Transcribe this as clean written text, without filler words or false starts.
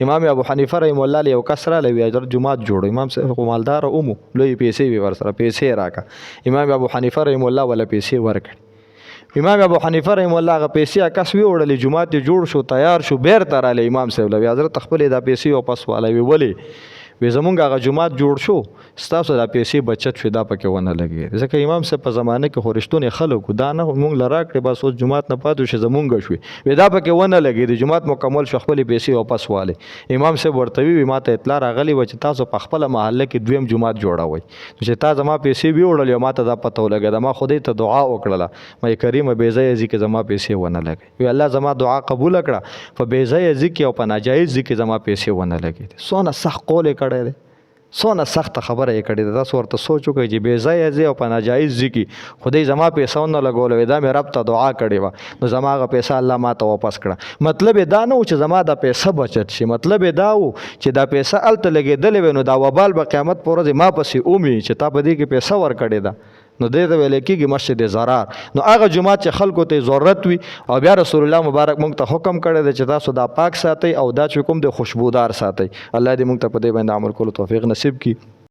امام ابو حنیفه رحم الله علیه یو کس رالی وی حضرت جماعت جوړ امام صاحب مالدار اومو لوی پیسې وی ورسره پیسې راکا امام ابو حنیفه رحم الله ولا پیسې ورکړي امام ابو حنیفه رحم الله هغه پیسې کس وی وړلې جماعت جوړ شو تیار شو بیرته رالی امام صاحب لوی حضرت خپل دا پیسې واپس والا وی ولی وی زمونږ هغه جماعت جوړ شو ستاسو دا پیسې بچت شو دا پکې ونه لګي ځکه امام صاحب په زمانه کې خو رښتونې خلکو دا نه مونږ له راکړې بس اوس جماعت نه پاتې شي زمونږ شوي وی دا پکې ونه لګي د جماعت مکمل شو خپلې پیسې واپس والی امام صاحب ورته وی ما ته اطلاع راغلی و چې تاسو په خپله محله کې دویم جماعت جوړوئ چې تا زما پیسې وی وړلې ما ته دا پته ولګېده ما خدای ته دعا وکړله ما کریمه بې ځایه ځي کې زما پیسې ونه لګي وی الله زما دعا قبوله کړه په بې ځایه ځي کې او په ناجایز ځي کې زما پیسې ونه لګېدې څونه سخت قول یې کړی دی څونه سخته خبره یې کړې ده تاسو ورته سوچ وکړئ چې بې ځایه ځای او په ناجایز ځای کې خدای زما پیسه ونه لګوله دا مې رب ته دعا کړې وه نو زما هغه پیسه الله ما ته واپس کړه مطلب یې دا نه و چې زما دا پیسه بچت شي مطلب یې دا و چې دا پیسه هلته لګېدلې وی نو دا وبال به قیامت په ورځ ما پسې اومي چې تا په دې کې پیسه ورکړې ده نو دې ته ویل کېږي مسجد ضرار نو هغه جماعت چې خلکو ته ضرورت وي او بیا رسول الله مبارک موږ ته حکم کړی دی چې تاسو دا پاک ساتئ او دا چې کوم د خوشبودار ساتئ الله دې موږ ته په دې باندې عمل کولو توفیق نصیب کړي